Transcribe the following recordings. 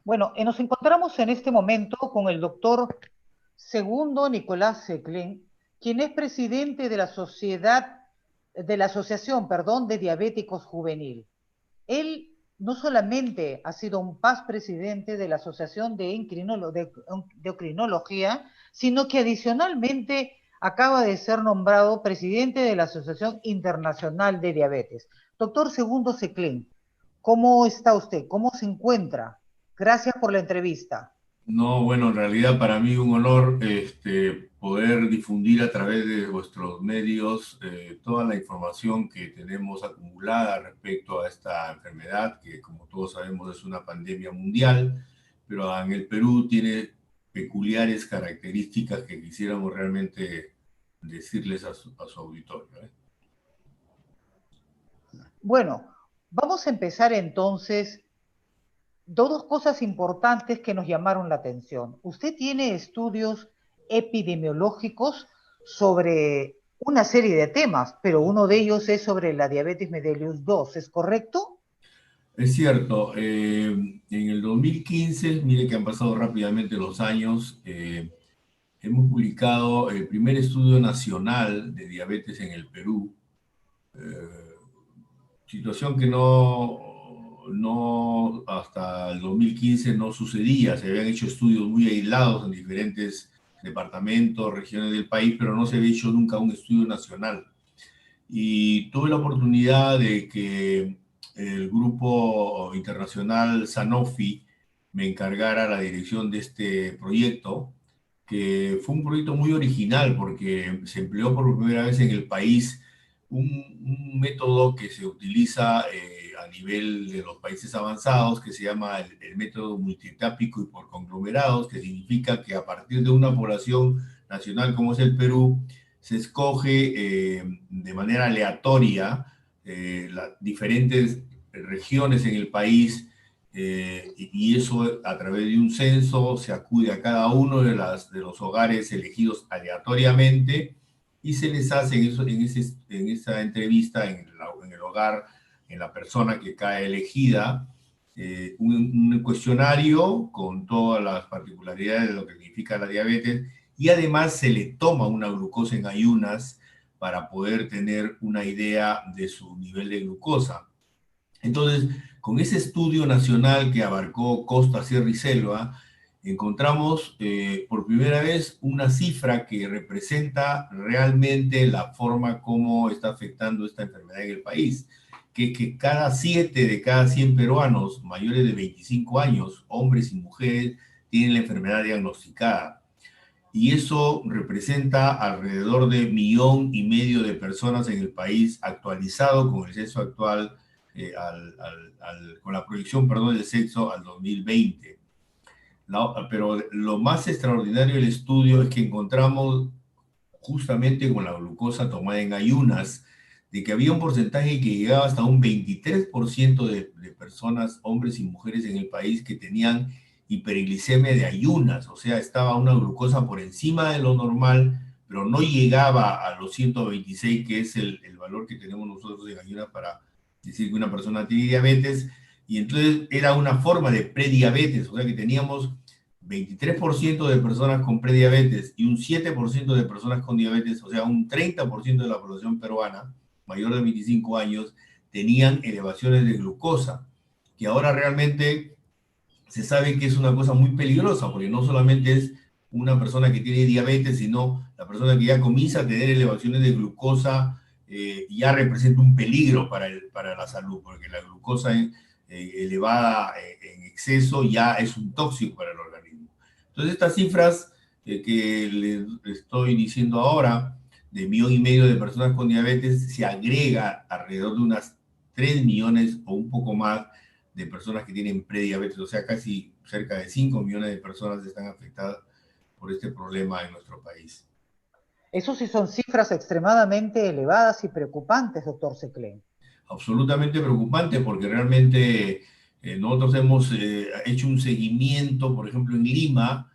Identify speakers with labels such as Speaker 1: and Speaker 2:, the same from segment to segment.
Speaker 1: Bueno, nos encontramos en este momento con el doctor Segundo Nicolás Seclin, quien es presidente de la Asociación, perdón, de Diabéticos Juvenil. Él no solamente ha sido un past presidente de la Asociación de Ocrinología, sino que adicionalmente acaba de ser nombrado presidente de la Asociación Internacional de Diabetes. Doctor Segundo Seclin, ¿cómo está usted? ¿Cómo se encuentra? Gracias por la entrevista.
Speaker 2: No, bueno, en realidad para mí un honor poder difundir a través de vuestros medios toda la información que tenemos acumulada respecto a esta enfermedad, que como todos sabemos es una pandemia mundial, pero en el Perú tiene peculiares características que quisiéramos realmente decirles a su auditorio, ¿eh?
Speaker 1: Bueno, vamos a empezar entonces. Dos cosas importantes que nos llamaron la atención. Usted tiene estudios epidemiológicos sobre una serie de temas, pero uno de ellos es sobre la diabetes mellitus 2, ¿es correcto?
Speaker 2: Es cierto, en el 2015, mire que han pasado rápidamente los años, hemos publicado el primer estudio nacional de diabetes en el Perú, eh, situación que no hasta el 2015 no sucedía. Se habían hecho estudios muy aislados en diferentes departamentos, regiones del país, pero no se había hecho nunca un estudio nacional. Y tuve la oportunidad de que el grupo internacional Sanofi me encargara la dirección de este proyecto, que fue un proyecto muy original porque se empleó por primera vez en el país un método que se utiliza a nivel de los países avanzados, que se llama el método multietápico y por conglomerados, que significa que a partir de una población nacional como es el Perú, se escoge de manera aleatoria las diferentes regiones en el país, y eso a través de un censo se acude a cada uno de los hogares elegidos aleatoriamente y se les hace en esa entrevista en el hogar, en la persona que cae elegida, un cuestionario con todas las particularidades de lo que significa la diabetes, y además se le toma una glucosa en ayunas para poder tener una idea de su nivel de glucosa. Entonces, con ese estudio nacional que abarcó costa, sierra y selva, encontramos por primera vez una cifra que representa realmente la forma como está afectando esta enfermedad en el país, que cada 7 de cada 100 peruanos mayores de 25 años, hombres y mujeres, tienen la enfermedad diagnosticada. Y eso representa alrededor de 1,5 millones de personas en el país, actualizado con el censo actual, con la proyección, perdón, del sexo al 2020. Pero lo más extraordinario del estudio es que encontramos justamente con la glucosa tomada en ayunas, de que había un porcentaje que llegaba hasta un 23% de personas, hombres y mujeres en el país, que tenían hiperglicemia de ayunas, o sea, estaba una glucosa por encima de lo normal, pero no llegaba a los 126, que es el valor que tenemos nosotros en ayunas para decir que una persona tiene diabetes, y entonces era una forma de prediabetes, o sea que teníamos 23% de personas con prediabetes y un 7% de personas con diabetes, o sea, un 30% de la población peruana mayor de 25 años, tenían elevaciones de glucosa, que ahora realmente se sabe que es una cosa muy peligrosa, porque no solamente es una persona que tiene diabetes, sino la persona que ya comienza a tener elevaciones de glucosa, ya representa un peligro para la salud, porque la glucosa elevada en exceso ya es un tóxico para el organismo. Entonces, estas cifras que les estoy diciendo ahora, de 1,5 millones de personas con diabetes, se agrega alrededor de unas 3 millones o un poco más de personas que tienen prediabetes, o sea, casi cerca de 5 millones de personas están afectadas por este problema en nuestro país.
Speaker 1: Eso sí son cifras extremadamente elevadas y preocupantes, doctor Seclen.
Speaker 2: Absolutamente preocupante porque realmente nosotros hemos hecho un seguimiento, por ejemplo, en Lima,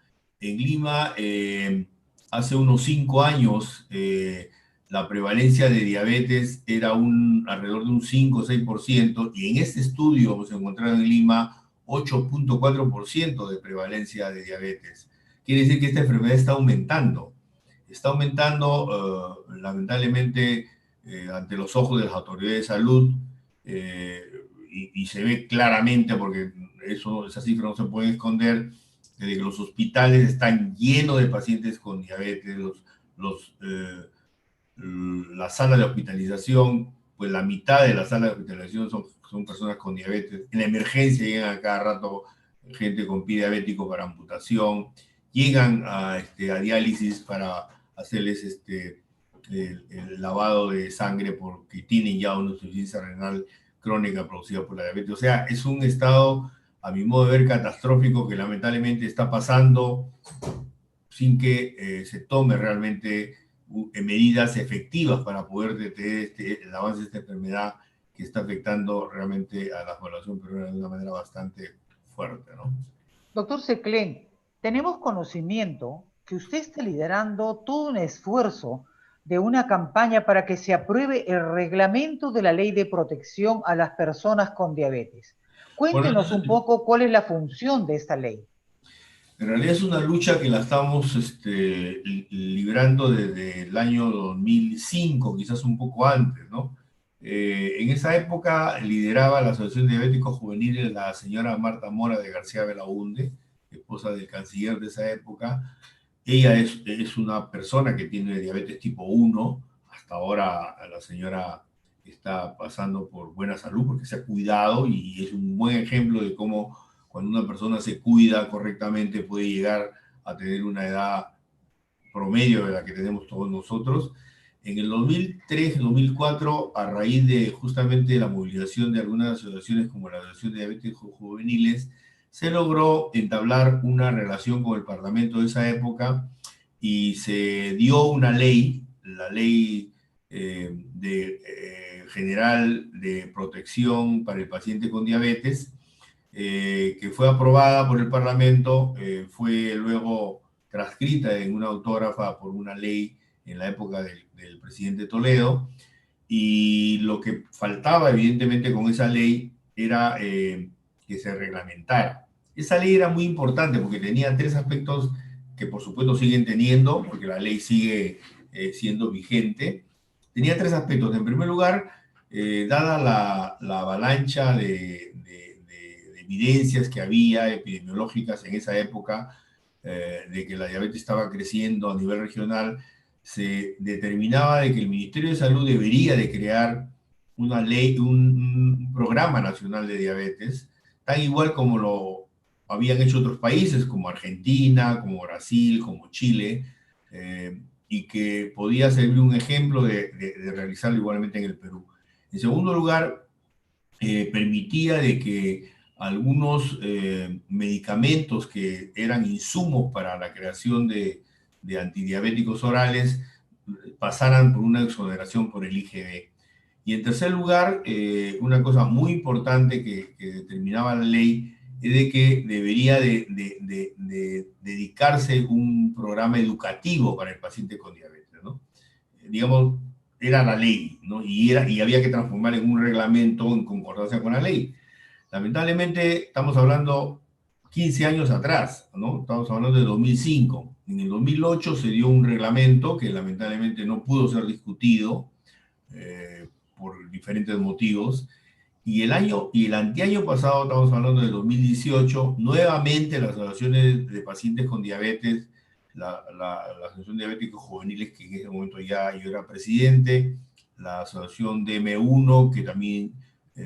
Speaker 2: hace unos 5 años, la prevalencia de diabetes era alrededor de un 5 o 6%, y en este estudio hemos encontrado en Lima 8.4% de prevalencia de diabetes. Quiere decir que esta enfermedad está aumentando. Está aumentando, lamentablemente, ante los ojos de las autoridades de salud, y se ve claramente, porque esas cifras no se pueden esconder, de que los hospitales están llenos de pacientes con diabetes, la sala de hospitalización, pues la mitad de la sala de hospitalización son personas con diabetes. En la emergencia llegan a cada rato gente con pie diabético para amputación, llegan a diálisis para hacerles el lavado de sangre porque tienen ya una insuficiencia renal crónica producida por la diabetes. O sea, es un estado, a mi modo de ver, catastrófico que lamentablemente está pasando sin que se tome realmente medidas efectivas para poder detener el avance de esta enfermedad que está afectando realmente a la población peruana de una manera bastante fuerte, ¿no?
Speaker 1: Doctor Seclén, tenemos conocimiento que usted está liderando todo un esfuerzo de una campaña para que se apruebe el reglamento de la ley de protección a las personas con diabetes.
Speaker 2: Bueno,
Speaker 1: Cuéntenos un poco cuál es la función de esta ley.
Speaker 2: en realidad es una lucha que la estamos librando desde el año 2005, quizás un poco antes, ¿no? En esa época lideraba la Asociación de Diabéticos Juveniles la señora Marta Mora de García Belaúnde, esposa del canciller de esa época. Ella es una persona que tiene diabetes tipo 1. Hasta ahora la señora está pasando por buena salud porque se ha cuidado y es un buen ejemplo de cómo cuando una persona se cuida correctamente puede llegar a tener una edad promedio de la que tenemos todos nosotros. En el 2003-2004, a raíz de justamente la movilización de algunas asociaciones como la Asociación de Diabetes Juveniles, se logró entablar una relación con el Parlamento de esa época y se dio una ley, la ley general de protección para el paciente con diabetes, que fue aprobada por el Parlamento, fue luego transcrita en una autógrafa por una ley en la época del presidente Toledo, y lo que faltaba evidentemente con esa ley era que se reglamentara. Esa ley era muy importante porque tenía tres aspectos que por supuesto siguen teniendo, porque la ley sigue siendo vigente. Tenía tres aspectos. En primer lugar, dada la avalancha de evidencias que había epidemiológicas en esa época, de que la diabetes estaba creciendo a nivel regional, se determinaba de que el Ministerio de Salud debería de crear una ley, un programa nacional de diabetes, tan igual como lo habían hecho otros países como Argentina, como Brasil, como Chile, y que podía servir un ejemplo de realizarlo igualmente en el Perú. En segundo lugar, permitía de que algunos medicamentos que eran insumos para la creación de antidiabéticos orales pasaran por una exoneración por el IGB. Y en tercer lugar, una cosa muy importante que determinaba la ley es de que debería de dedicarse un programa educativo para el paciente con diabetes, ¿no? Digamos, era la ley, ¿no? Y había que transformar en un reglamento en concordancia con la ley. Lamentablemente, estamos hablando 15 años atrás, ¿no? Estamos hablando de 2005. En el 2008 se dio un reglamento que lamentablemente no pudo ser discutido por diferentes motivos. Y el anteaño pasado, estamos hablando del 2018, nuevamente las asociaciones de pacientes con diabetes, la Asociación de Diabéticos Juveniles, que en ese momento ya yo era presidente, la Asociación DM1, que también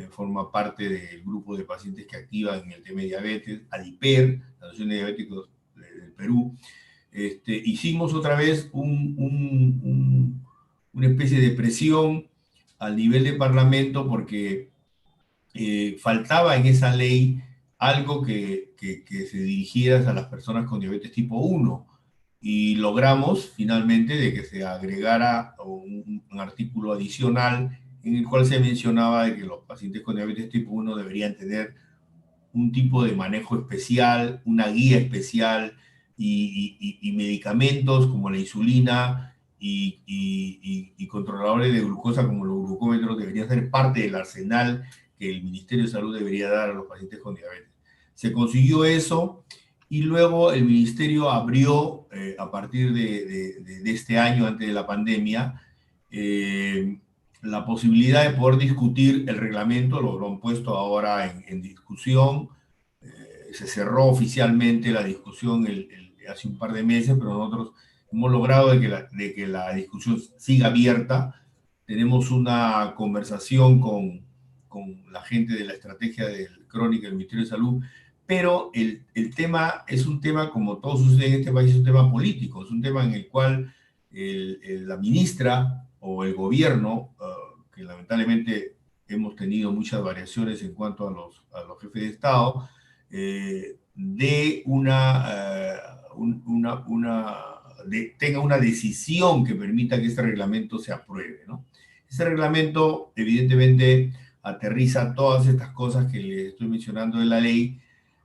Speaker 2: forma parte del grupo de pacientes que activan en el tema de diabetes, ADIPER, la Asociación de Diabéticos del Perú, hicimos otra vez una especie de presión al nivel de Parlamento porque faltaba en esa ley algo que se dirigiera a las personas con diabetes tipo 1, y logramos finalmente de que se agregara un artículo adicional en el cual se mencionaba de que los pacientes con diabetes tipo 1 deberían tener un tipo de manejo especial, una guía especial y medicamentos como la insulina y controladores de glucosa como los glucómetros deberían ser parte del arsenal que el Ministerio de Salud debería dar a los pacientes con diabetes. Se consiguió eso y luego el ministerio abrió, a partir de este año, antes de la pandemia, la posibilidad de poder discutir el reglamento. Lo han puesto ahora en discusión. Se cerró oficialmente la discusión hace un par de meses, pero nosotros hemos logrado de que la discusión siga abierta. Tenemos una conversación con la gente de la estrategia del Crónica del Ministerio de Salud, pero el tema es un tema, como todo sucede en este país, es un tema político, es un tema en el cual la ministra o el gobierno, que lamentablemente hemos tenido muchas variaciones en cuanto a los jefes de Estado, tenga una decisión que permita que este reglamento se apruebe, ¿no? Este reglamento, evidentemente, aterriza todas estas cosas que le estoy mencionando de la ley,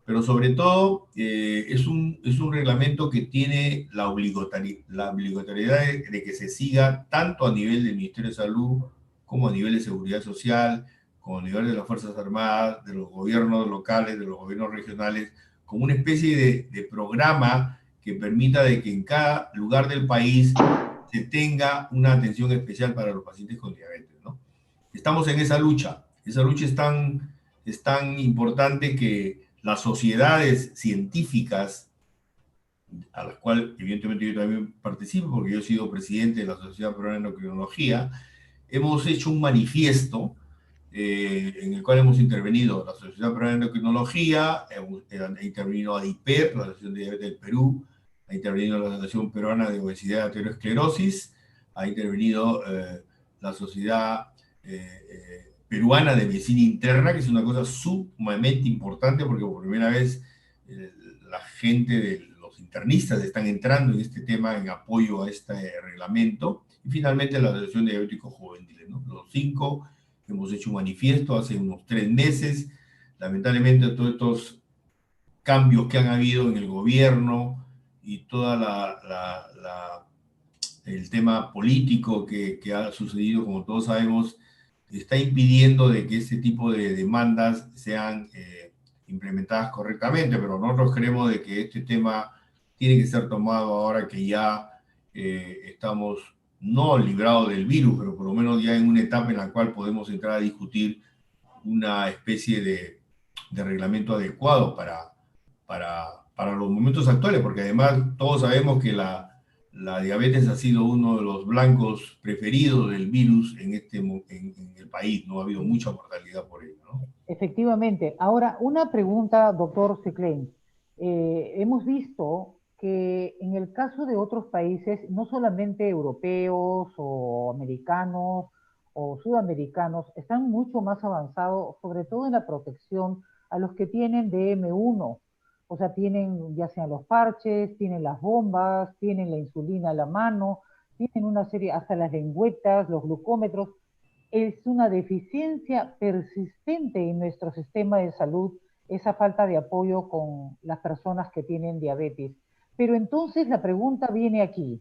Speaker 2: pero sobre todo es un reglamento que tiene la obligatoriedad de que se siga tanto a nivel del Ministerio de Salud como a nivel de Seguridad Social, como a nivel de las Fuerzas Armadas, de los gobiernos locales, de los gobiernos regionales, como una especie de programa que permita de que en cada lugar del país se tenga una atención especial para los pacientes con diabetes, ¿no? Estamos en esa lucha. Esa lucha es tan importante que las sociedades científicas, a las cuales evidentemente yo también participo, porque yo he sido presidente de la Sociedad Peruana de Endocrinología, hemos hecho un manifiesto en el cual hemos intervenido la Sociedad Peruana de Endocrinología, ha intervenido ADIPER, la Asociación de Diabetes del Perú, ha intervenido la Asociación Peruana de Obesidad y Aterosclerosis, ha intervenido la Sociedad Peruana de Medicina Interna, que es una cosa sumamente importante porque por primera vez la gente de los internistas están entrando en este tema en apoyo a este reglamento. Y finalmente la Asociación de Diabéticos Juveniles, ¿no? Los 5 hemos hecho un manifiesto hace unos 3 meses. Lamentablemente todos estos cambios que han habido en el gobierno y todo el tema político que ha sucedido, como todos sabemos, está impidiendo de que este tipo de demandas sean implementadas correctamente, pero nosotros creemos de que este tema tiene que ser tomado ahora que ya estamos no librados del virus, pero por lo menos ya en una etapa en la cual podemos entrar a discutir una especie de reglamento adecuado para los momentos actuales, porque además todos sabemos que la diabetes ha sido uno de los blancos preferidos del virus en el país, ¿no? Ha habido mucha mortalidad por ello, ¿no?
Speaker 1: Efectivamente. Ahora, una pregunta, doctor Seclen. Hemos visto que en el caso de otros países, no solamente europeos o americanos o sudamericanos, están mucho más avanzados, sobre todo en la protección a los que tienen DM1. O sea, tienen ya sean los parches, tienen las bombas, tienen la insulina a la mano, tienen una serie, hasta las lengüetas, los glucómetros. Es una deficiencia persistente en nuestro sistema de salud, esa falta de apoyo con las personas que tienen diabetes. Pero entonces la pregunta viene aquí: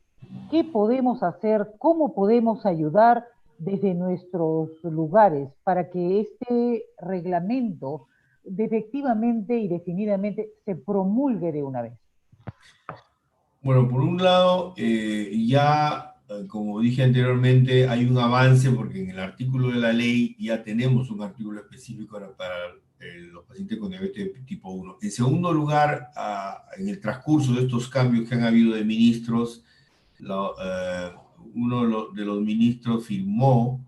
Speaker 1: ¿qué podemos hacer? ¿Cómo podemos ayudar desde nuestros lugares para que este reglamento efectivamente y definidamente se promulgue de una vez?
Speaker 2: Bueno, por un lado, como dije anteriormente, hay un avance porque en el artículo de la ley ya tenemos un artículo específico para los pacientes con diabetes de tipo 1. En segundo lugar, en el transcurso de estos cambios que han habido de ministros, uno de los ministros firmó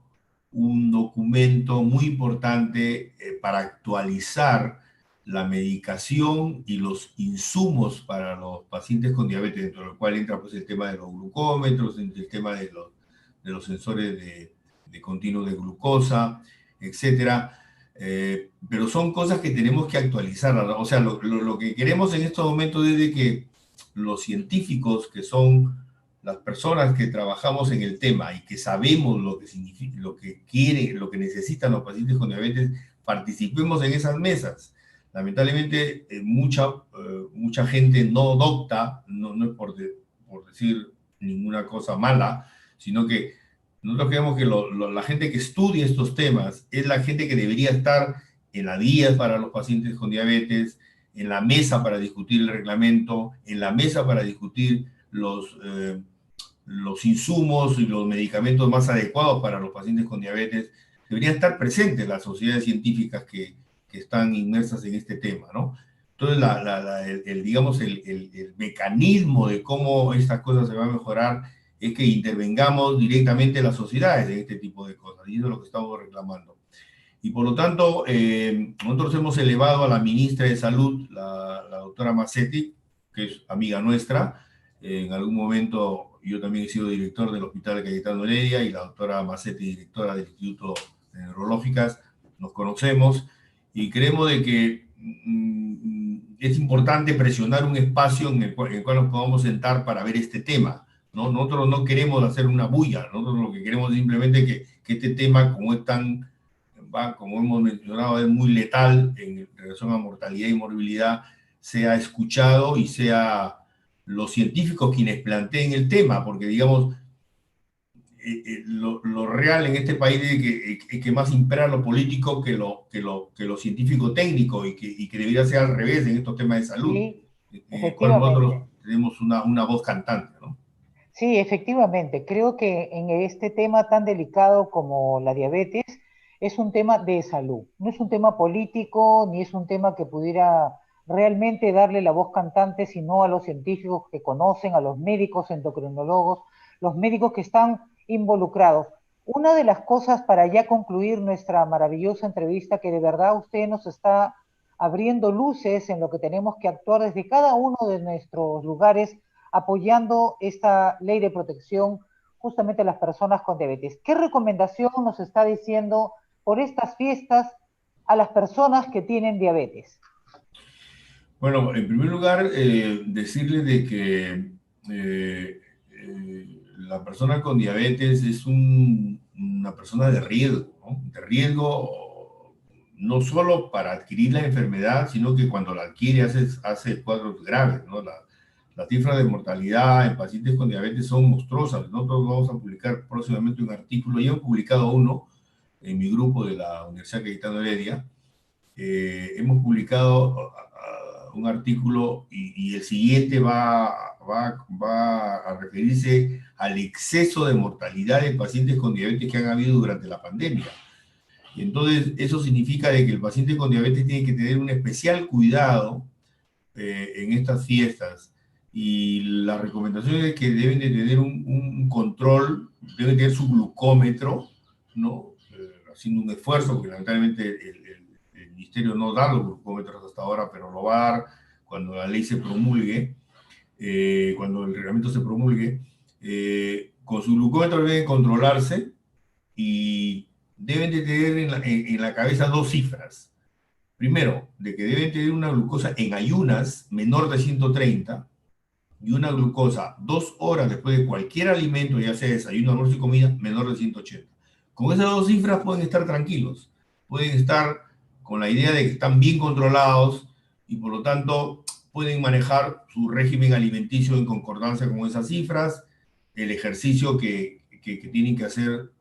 Speaker 2: un documento muy importante para actualizar la medicación y los insumos para los pacientes con diabetes, dentro del cual entra pues, el tema de los glucómetros, el tema de los sensores de continuo de glucosa, etcétera. Pero son cosas que tenemos que actualizar. O sea, lo que queremos en estos momentos es de que los científicos, que son las personas que trabajamos en el tema y que sabemos lo que significa, lo que quiere, lo que necesitan los pacientes con diabetes, participemos en esas mesas. Lamentablemente, mucha gente no adopta, no es por decir ninguna cosa mala, sino que nosotros creemos que la gente que estudia estos temas es la gente que debería estar en las guías para los pacientes con diabetes, en la mesa para discutir el reglamento, en la mesa para discutir los insumos y los medicamentos más adecuados para los pacientes con diabetes. Deberían estar presentes las sociedades científicas que están inmersas en este tema, ¿no? Entonces, digamos, el mecanismo de cómo estas cosas se van a mejorar es que intervengamos directamente las sociedades en este tipo de cosas, y eso es lo que estamos reclamando. Y por lo tanto, nosotros hemos elevado a la ministra de Salud, la doctora Massetti, que es amiga nuestra. En algún momento yo también he sido director del Hospital Cayetano Heredia y la doctora Massetti, directora del Instituto de Neurológicas. Nos conocemos y creemos de que es importante presionar un espacio en el cual nos podamos sentar para ver este tema, ¿no? Nosotros no queremos hacer una bulla, nosotros lo que queremos es simplemente que este tema, como hemos mencionado, es muy letal en relación a mortalidad y morbilidad, sea escuchado y sea los científicos quienes planteen el tema, porque digamos, lo real en este país es que más impera lo político que lo científico técnico y que debería ser al revés en estos temas de salud,
Speaker 1: Sí,
Speaker 2: en el cual nosotros
Speaker 1: efectivamente.
Speaker 2: tenemos una voz cantante, ¿no?
Speaker 1: Sí, efectivamente. Creo que en este tema tan delicado como la diabetes es un tema de salud. No es un tema político ni es un tema que pudiera realmente darle la voz cantante, sino a los científicos que conocen, a los médicos endocrinólogos, los médicos que están involucrados. Una de las cosas para ya concluir nuestra maravillosa entrevista, que de verdad usted nos está abriendo luces en lo que tenemos que actuar desde cada uno de nuestros lugares apoyando esta ley de protección justamente a las personas con diabetes. ¿Qué recomendación nos está diciendo por estas fiestas a las personas que tienen diabetes?
Speaker 2: Bueno, en primer lugar, decirle de que la persona con diabetes es una persona de riesgo, ¿no? De riesgo no solo para adquirir la enfermedad, sino que cuando la adquiere hace cuadros graves, ¿no? Las cifras de mortalidad en pacientes con diabetes son monstruosas. Nosotros vamos a publicar próximamente un artículo, ya hemos publicado uno en mi grupo de la Universidad Cayetano Heredia. Hemos publicado un artículo y el siguiente va a referirse al exceso de mortalidad de pacientes con diabetes que han habido durante la pandemia. Y entonces, eso significa de que el paciente con diabetes tiene que tener un especial cuidado en estas fiestas. Y la recomendación es que deben de tener un control, deben tener su glucómetro, ¿no? Haciendo un esfuerzo, porque lamentablemente el ministerio no da los glucómetros hasta ahora, pero lo va a dar cuando la ley se promulgue, cuando el reglamento se promulgue. Con su glucómetro deben controlarse y deben de tener en la cabeza dos cifras. Primero, de que deben tener una glucosa en ayunas menor de 130 y una glucosa 2 horas después de cualquier alimento, ya sea desayuno, almuerzo y comida, menor de 180. Con esas dos cifras pueden estar tranquilos, pueden estar con la idea de que están bien controlados y por lo tanto pueden manejar su régimen alimenticio en concordancia con esas cifras, el ejercicio que tienen que hacer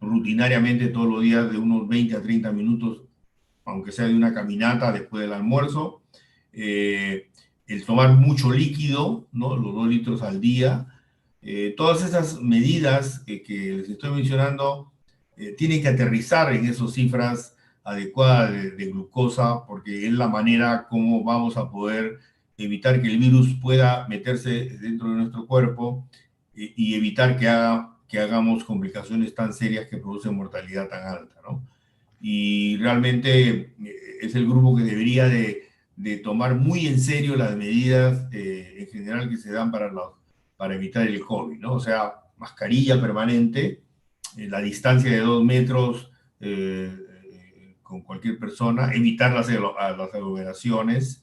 Speaker 2: rutinariamente todos los días de unos 20 a 30 minutos, aunque sea de una caminata después del almuerzo, el tomar mucho líquido, ¿no? Los 2 litros al día. Todas esas medidas que les estoy mencionando tienen que aterrizar en esas cifras adecuadas de glucosa, porque es la manera como vamos a poder evitar que el virus pueda meterse dentro de nuestro cuerpo y evitar que hagamos complicaciones tan serias que producen mortalidad tan alta, ¿no? Y realmente es el grupo que debería de tomar muy en serio las medidas en general que se dan para evitar el COVID, ¿no? O sea, mascarilla permanente, la distancia de 2 metros con cualquier persona, evitar las aglomeraciones,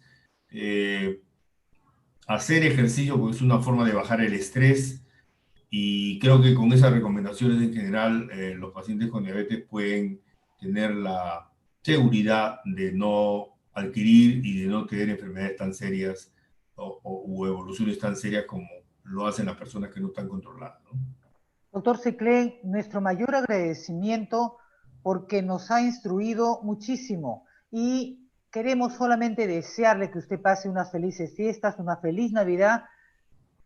Speaker 2: hacer ejercicio porque es una forma de bajar el estrés y creo que con esas recomendaciones en general los pacientes con diabetes pueden tener la seguridad de no adquirir y de no tener enfermedades tan serias o evoluciones tan serias como lo hacen las personas que no están controladas, ¿no?
Speaker 1: Doctor Seclen, nuestro mayor agradecimiento porque nos ha instruido muchísimo y queremos solamente desearle que usted pase unas felices fiestas, una feliz Navidad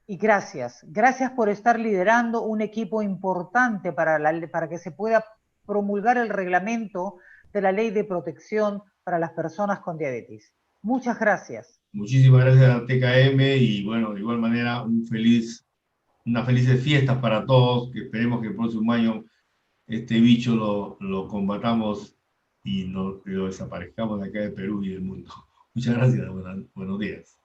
Speaker 1: y gracias. Gracias por estar liderando un equipo importante para que se pueda promulgar el reglamento de la ley de protección para las personas con diabetes. Muchas gracias.
Speaker 2: Muchísimas gracias a TKM y bueno, de igual manera unas felices fiestas para todos, que esperemos que el próximo año este bicho lo combatamos y lo desaparezcamos de acá de Perú y del mundo. Muchas gracias, buenos días.